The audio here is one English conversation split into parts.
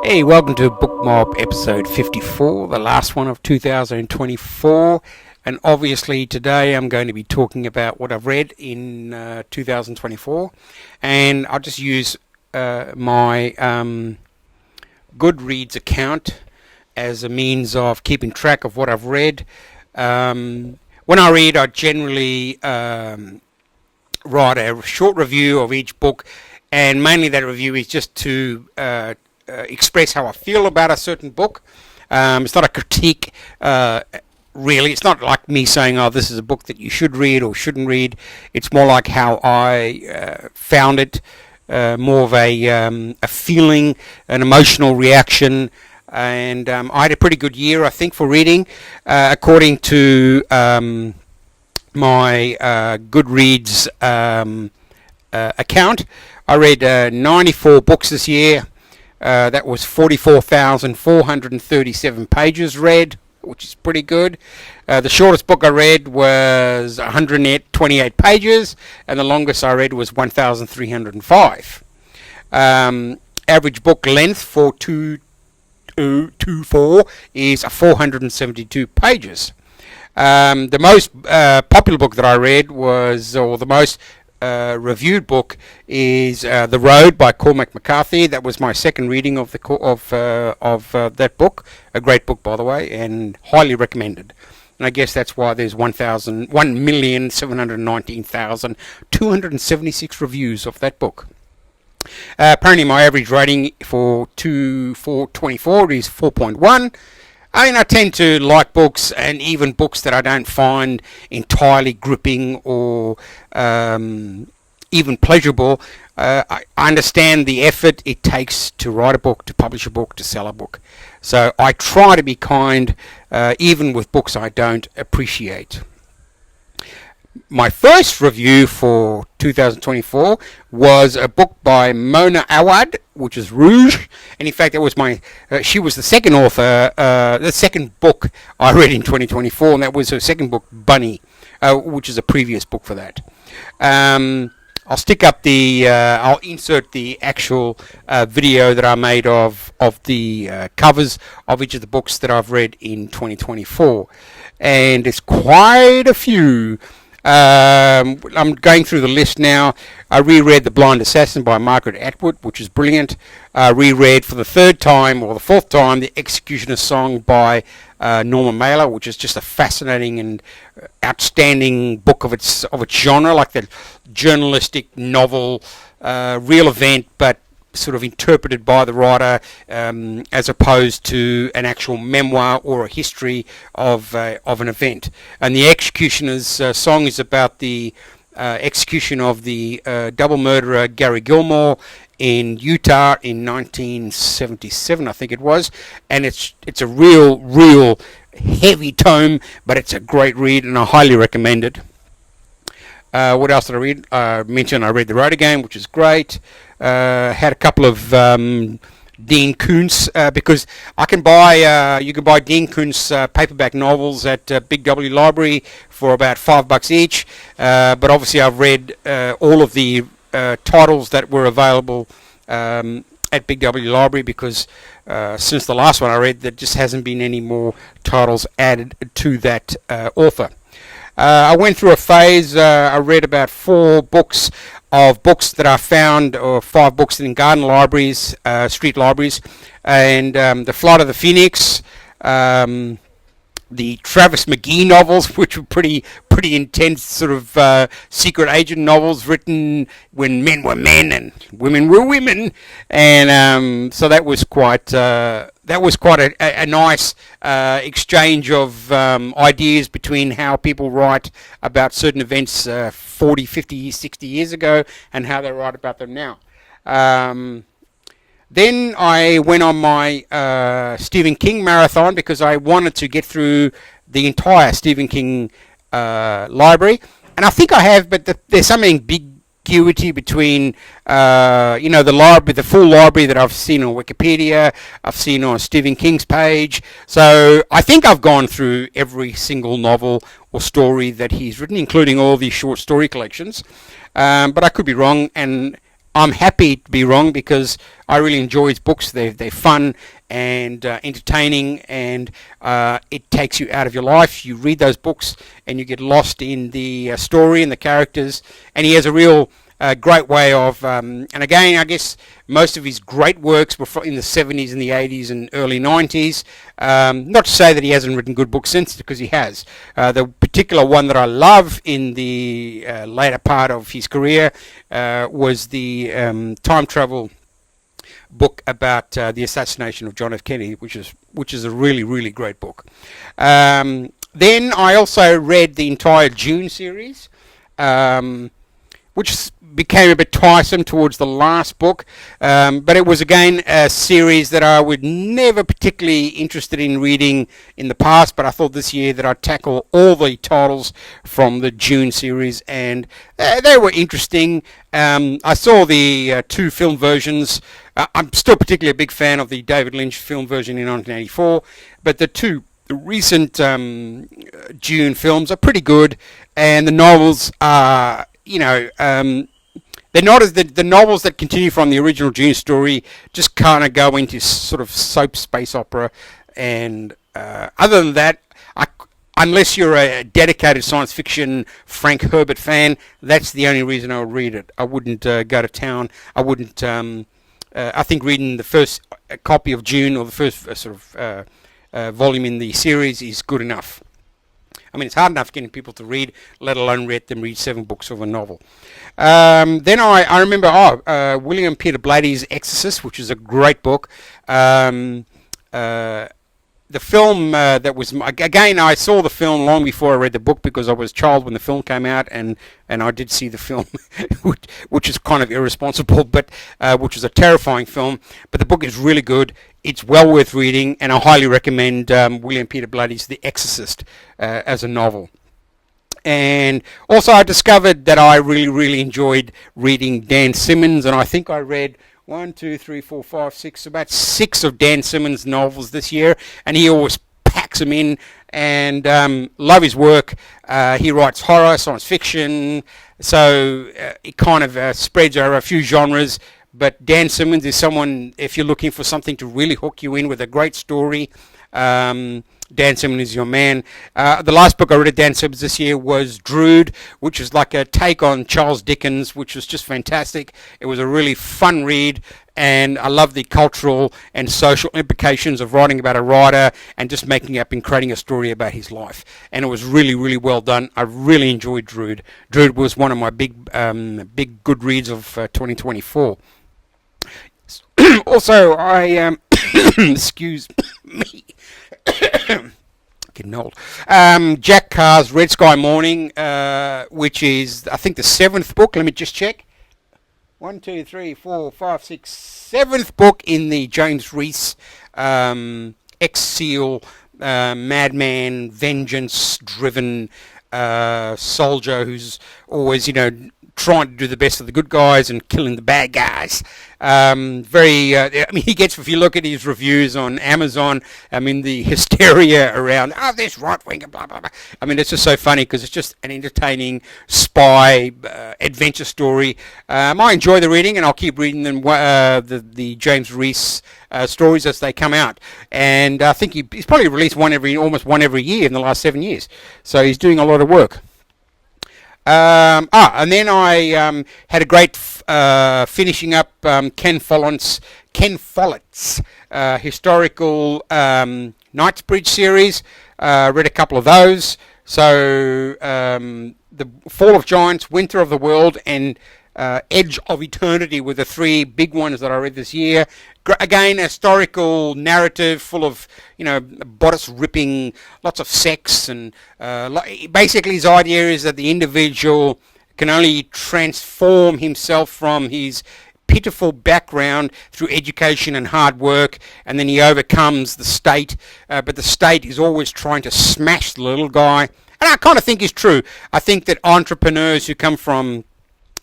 Hey, welcome to Book Mob episode 54, the last one of 2024. And obviously today I'm going to be talking about what I've read in 2024. And I'll just use my Goodreads account as a means of keeping track of what I've read. When I read, I generally write a short review of each book, and mainly that review is just to express how I feel about a certain book. It's not a critique, really. It's not like me saying, oh, this is a book that you should read or shouldn't read. It's more like how I found it, more of a feeling, an emotional reaction. And I had a pretty good year, I think, for reading. According to my Goodreads account, I read 94 books this year. That was 44,437 pages read, which is pretty good. The shortest book I read was 128 pages, and the longest I read was 1,305. Average book length for 224 is 472 pages. The most popular book that I read was, or the most reviewed book is The Road by Cormac McCarthy. That was my second reading of that book. A great book, by the way, and highly recommended. And I guess that's why there's 1,719,276 reviews of that book. Apparently my average rating for 424 is 4.1. I mean, I tend to like books, and even books that I don't find entirely gripping or even pleasurable. I understand the effort it takes to write a book, to publish a book, to sell a book. So I try to be kind, even with books I don't appreciate. My first review for 2024 was a book by Mona Awad, which is ROUGE, and in fact that was she was the second author, the second book I read in 2024, and that was her second book, Bunny, which is a previous book for that. I'll stick up I'll insert the actual video that I made of the covers of each of the books that I've read in 2024, and it's quite a few. I'm going through the list now. I reread The Blind Assassin by Margaret Atwood, which is brilliant. Reread for the third time, or the fourth time, The Executioner's Song by Norma Mailer, which is just a fascinating and outstanding book of its genre, like the journalistic novel, real event, but sort of interpreted by the writer, as opposed to an actual memoir or a history of an event. And The Executioner's Song is about the execution of the double murderer Gary Gilmore in Utah in 1977, I think it was. And it's a real heavy tome, but it's a great read, and I highly recommend it. What else did I read? I mentioned I read The Road again, which is great. Had a couple of Dean Koontz, because you can buy Dean Koontz paperback novels at Big W Library for about $5 each. But obviously I've read all of the titles that were available at Big W Library, because since the last one I read, there just hasn't been any more titles added to that author. I went through a phase. I read about 4 books that I found, or 5 books in garden libraries, street libraries, and The Flight of the Phoenix, the Travis McGee novels, which were pretty intense, sort of secret agent novels written when men were men and women were women, and so that was quite a nice exchange of ideas between how people write about certain events 40, 50, 60 years ago and how they write about them now. Then I went on my Stephen King marathon, because I wanted to get through the entire Stephen King library, and I think I have, but there's some ambiguity between the library, the full library that I've seen on Wikipedia, I've seen on Stephen King's page. So I think I've gone through every single novel or story that he's written, including all these short story collections, but I could be wrong, and I'm happy to be wrong because I really enjoy his books. They're fun and entertaining, and it takes you out of your life. You read those books and you get lost in the story and the characters, and he has a real great way of, and again, I guess most of his great works were in the 70s and the 80s and early 90s. Not to say that he hasn't written good books since, because he has. The particular one that I love in the later part of his career was the time travel book about the assassination of John F. Kennedy, which is a really, really great book. Then I also read the entire Dune series, which became a bit tiresome towards the last book, but it was again a series that I would never particularly interested in reading in the past, but I thought this year that I'd tackle all the titles from the Dune series, and they were interesting. I saw the two film versions. I'm still particularly a big fan of the David Lynch film version in 1984, but the recent Dune films are pretty good, and the novels are, they're not as the novels that continue from the original Dune story just kind of go into sort of soap space opera, and other than that, unless you're a dedicated science fiction Frank Herbert fan, that's the only reason I would read it. I wouldn't go to town. I wouldn't. I think reading the first copy of Dune, or the first volume in the series, is good enough. I mean, it's hard enough getting people to read, let alone read 7 books of a novel. Then I remember William Peter Blady's Exorcist, which is a great book. The film that was, again, I saw the film long before I read the book, because I was a child when the film came out, and I did see the film, which is kind of irresponsible, but which is a terrifying film. But the book is really good. It's well worth reading, and I highly recommend William Peter Blady's The Exorcist as a novel. And also I discovered that I really, really enjoyed reading Dan Simmons, and I think I read about 6 of Dan Simmons' novels this year, and he always packs them in, and love his work. He writes horror, science fiction, so it kind of spreads over a few genres. But Dan Simmons is someone, if you're looking for something to really hook you in with a great story, Dan Simmons is your man. The last book I read of Dan Simmons this year was Drood, which is like a take on Charles Dickens, which was just fantastic. It was a really fun read, and I love the cultural and social implications of writing about a writer and just making up and creating a story about his life. And it was really, really well done. I really enjoyed Drood. Drood was one of my big good reads of 2024. Also, I excuse me, getting old. Jack Carr's Red Sky Morning, which is, I think, the 7th book. Let me just check. 1, 2, 3, 4, 5, 6, 7th book in the James Reese ex-SEAL, madman, vengeance-driven soldier who's always, trying to do the best of the good guys and killing the bad guys. I mean, he gets, if you look at his reviews on Amazon, I mean, the hysteria around, this right wing, blah, blah, blah. I mean, it's just so funny because it's just an entertaining spy adventure story. I enjoy the reading, and I'll keep reading them, the James Reese stories as they come out. And I think he's probably released almost one every year in the last 7 years. So he's doing a lot of work. And then I had a great finishing up Ken Follett's historical Knightsbridge series. Read a couple of those. So the Fall of Giants, Winter of the World, and Edge of Eternity were the 3 big ones that I read this year. Again, a historical narrative full of, bodice ripping, lots of sex, and basically his idea is that the individual can only transform himself from his pitiful background through education and hard work, and then he overcomes the state, but the state is always trying to smash the little guy. And I kind of think it's true. I think that entrepreneurs who come from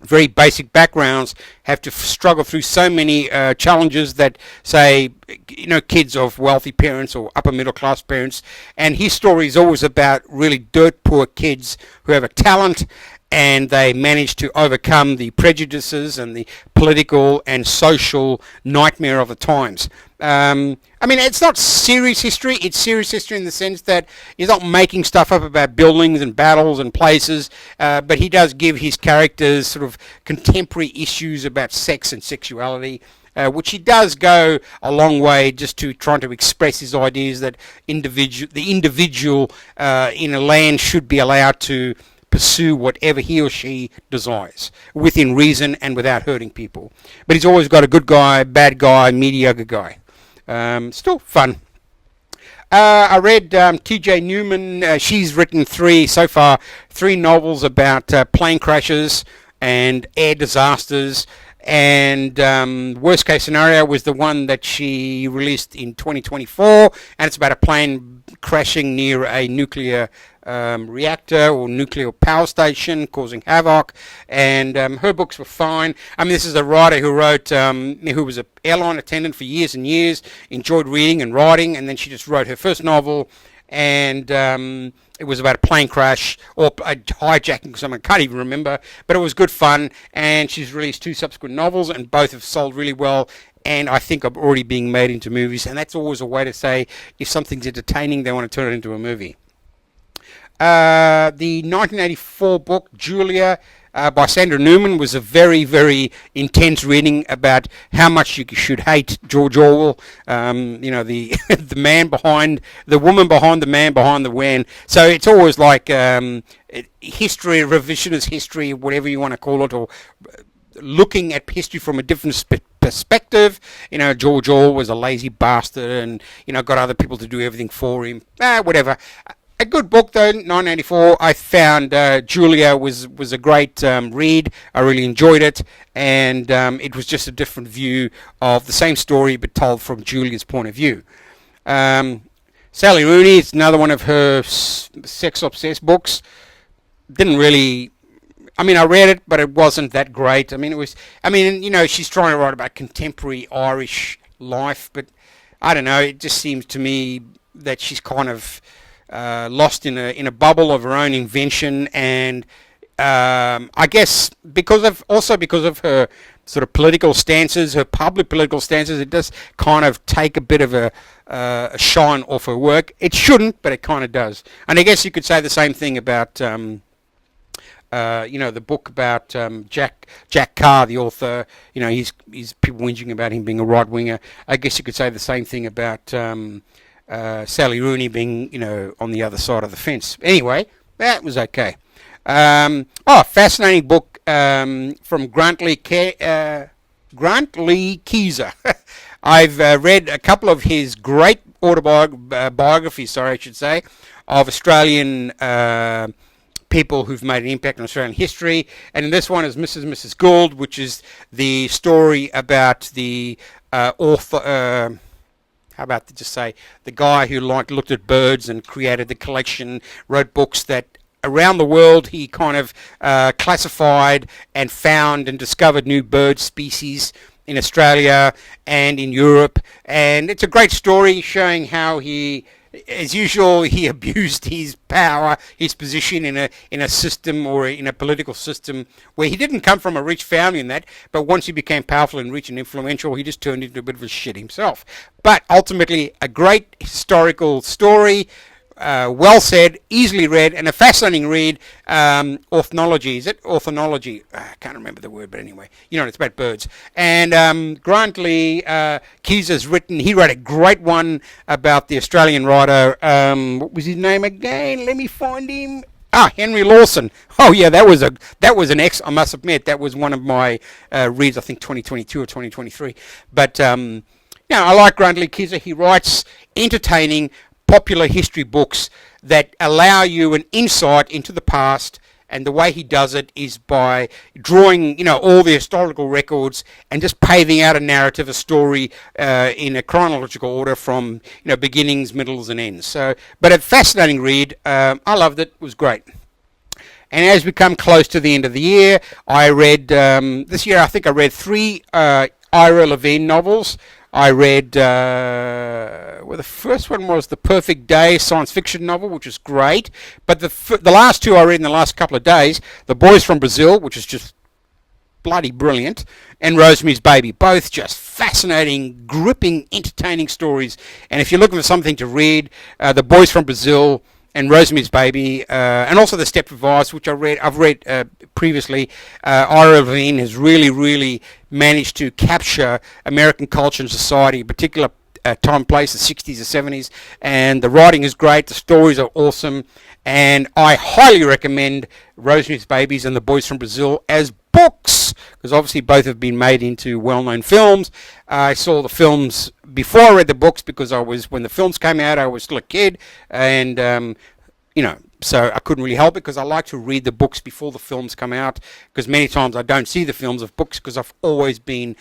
very basic backgrounds have to struggle through so many challenges that, say, kids of wealthy parents or upper middle class parents. And his story is always about really dirt poor kids who have a talent and they managed to overcome the prejudices and the political and social nightmare of the times. I mean, it's not serious history. It's serious history in the sense that he's not making stuff up about buildings and battles and places, but he does give his characters sort of contemporary issues about sex and sexuality, which he does go a long way just to trying to express his ideas that the individual in a land should be allowed to pursue whatever he or she desires, within reason and without hurting people. But he's always got a good guy, bad guy, mediocre guy. Still fun. I read T.J. Newman. She's written three novels about plane crashes and air disasters. And Worst Case Scenario was the one that she released in 2024, and it's about a plane crashing near a nuclear reactor or nuclear power station, causing havoc. And her books were fine. I mean, this is a writer who wrote, who was an airline attendant for years and years, enjoyed reading and writing, and then she just wrote her first novel, and it was about a plane crash or a hijacking, something I can't even remember, but it was good fun. And she's released 2 subsequent novels, and both have sold really well, and I think are already being made into movies. And that's always a way to say if something's entertaining, they want to turn it into a movie. The 1984 book Julia by Sandra Newman was a very, very intense reading about how much you should hate George Orwell. The the man behind the woman behind the man behind the when. So it's always like history, revisionist history, whatever you want to call it, or looking at history from a different perspective. George Orwell was a lazy bastard, and got other people to do everything for him. Whatever. A good book though, 1984. I found Julia was a great read. I really enjoyed it, and it was just a different view of the same story but told from Julia's point of view. Sally Rooney, it's another one of her sex-obsessed books. Didn't really... I mean, I read it, but it wasn't that great. I mean, she's trying to write about contemporary Irish life, but I don't know, it just seems to me that she's kind of... lost in a bubble of her own invention, and I guess because of her sort of political stances, her public political stances, it does kind of take a bit of a shine off her work. It shouldn't, but it kind of does. And I guess you could say the same thing about the book about Jack Carr, the author. He's people whinging about him being a right winger. I guess you could say the same thing about Sally Rooney being, on the other side of the fence. Anyway, that was okay. Fascinating book from Grant Lee Keyser. I've read a couple of his great biographies, I should say, of Australian people who've made an impact on Australian history. And this one is Mrs. and Mrs. Gould, which is the story about the author... how about to just say the guy who looked at birds and created the collection, wrote books that around the world he kind of classified and found and discovered new bird species in Australia and in Europe. And it's a great story showing how he, as usual, he abused his power, his position in a system or in a political system where he didn't come from a rich family in that, but once he became powerful and rich and influential, he just turned into a bit of a shit himself. But ultimately, a great historical story, well said, easily read, and a fascinating read. Ornithology, is it? Ornithology. I can't remember the word, but anyway, it's about birds. And Grant Lee Keyser's he wrote a great one about the Australian writer, what was his name again? Let me find him. Henry Lawson. Oh yeah, that was an I must admit, that was one of my reads, I think 2022 or 2023. But I like Grant Lee Keyser. He writes entertaining, popular history books that allow you an insight into the past, and the way he does it is by drawing, all the historical records and just paving out a narrative, a story in a chronological order from, beginnings, middles, and ends. So, but a fascinating read. I loved it. It was great. And as we come close to the end of the year, I read this year. I think I read 3 Ira Levin novels. I read, well, the first one was The Perfect Day science fiction novel, which is great. But the last two I read in the last couple of days, The Boys from Brazil, which is just bloody brilliant, and Rosemary's Baby, both just fascinating, gripping, entertaining stories. And if you're looking for something to read, The Boys from Brazil and Rosemary's Baby, and also The Step Device, which I've read previously. Ira Levin has really managed to capture American culture and society, in particular time, place, the 60s, the 70s, and the writing is great, the stories are awesome, and I highly recommend Rosemary's Babies and The Boys from Brazil as books, because obviously both have been made into well-known films. I saw the films before I read the books because when the films came out, I was still a kid, and so I couldn't really help it because I like to read the books before the films come out, because many times I don't see the films of books because I've always been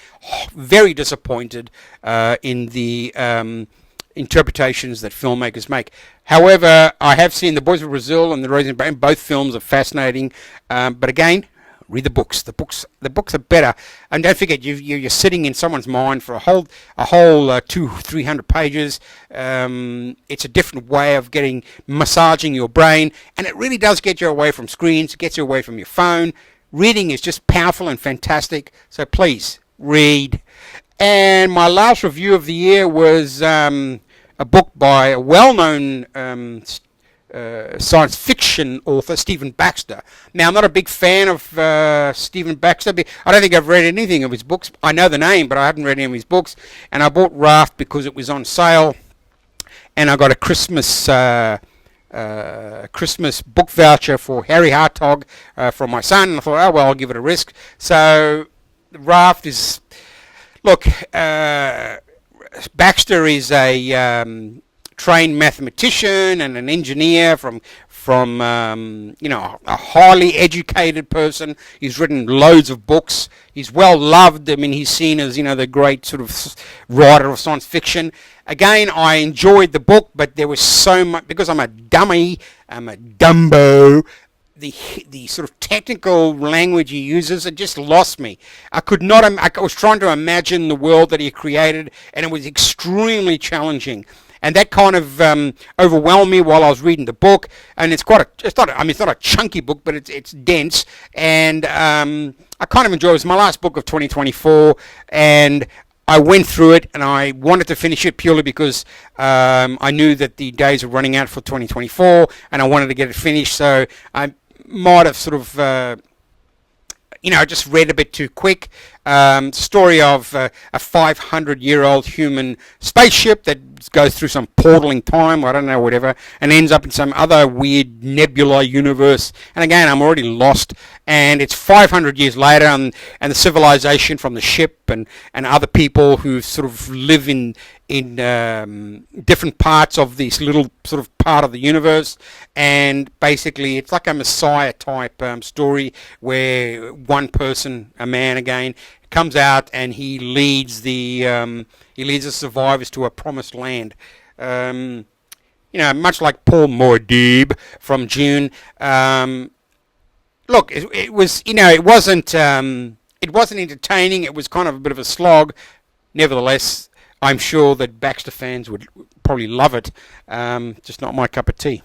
very disappointed in the interpretations that filmmakers make. However, I have seen The Boys of Brazil and The Rosemary Baby. Both films are fascinating, but again, read the books. The books are better, and don't forget you're sitting in someone's mind for a whole 200-300 pages. It's a different way of massaging your brain, and it really does get you away from screens. It gets you away from your phone. Reading is just powerful and fantastic. So please read. And my last review of the year was a book by a well-known science fiction author, Stephen Baxter. Now, I'm not a big fan of Stephen Baxter. I don't think I've read anything of his books. I know the name, but I haven't read any of his books. And I bought RAFT because it was on sale, and I got a Christmas book voucher for Harry Hartog from my son, and I thought, oh well, I'll give it a risk. So RAFT is, look, Baxter is a trained mathematician and an engineer from a highly educated person. He's written loads of books. He's well loved. I mean, he's seen as the great sort of writer of science fiction. Again, I enjoyed the book, but there was so much, because I'm a dummy, I'm a dumbo. The sort of technical language he uses, it just lost me. I was trying to imagine the world that he created, and it was extremely challenging. And that kind of overwhelmed me while I was reading the book. And it's not a chunky book, but it's dense. And I kind of enjoyed it. It was my last book of 2024, and I went through it, and I wanted to finish it purely because I knew that the days were running out for 2024, and I wanted to get it finished. So I might have sort of just read a bit too quick. Story of a 500-year-old human spaceship that goes through some portaling time, I don't know, whatever, and ends up in some other weird nebula universe. And again, I'm already lost. And it's 500 years later, and the civilization from the ship and other people who sort of live in different parts of this little sort of part of the universe. And basically, it's like a Messiah type story where one person, a man again, comes out and he leads the survivors to a promised land. Much like Paul Moadib from June. Look, it was, it wasn't entertaining. It was kind of a bit of a slog. Nevertheless, I'm sure that Baxter fans would probably love it. Just not my cup of tea.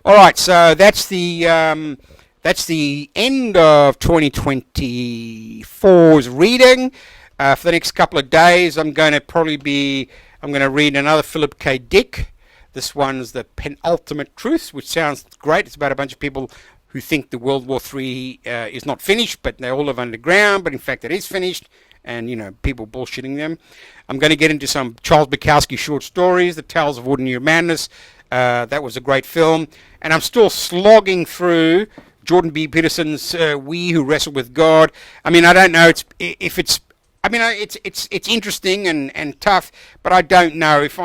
All right, so that's the end of 2024's reading. For the next couple of days, I'm going to read another Philip K. Dick. This one's The Penultimate Truth, which sounds great. It's about a bunch of people who think the World War III is not finished, but they all live underground, but in fact it is finished, and people bullshitting them. I'm going to get into some Charles Bukowski short stories, The Tales of Ordinary Madness. That was a great film, and I'm still slogging through Jordan B. Peterson's We Who Wrestle with God. I mean, I don't know it's interesting and tough, but I don't know if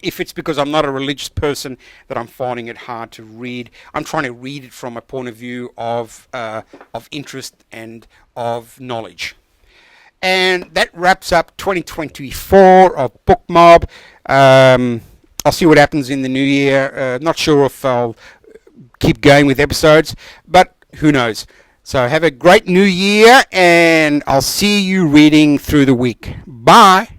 if it's because I'm not a religious person that I'm finding it hard to read. I'm trying to read it from a point of view of interest and of knowledge. And that wraps up 2024 of Book Mob. I'll see what happens in the new year. Not sure if I'll keep going with episodes, but who knows. So have a great new year, and I'll see you reading through the week. Bye.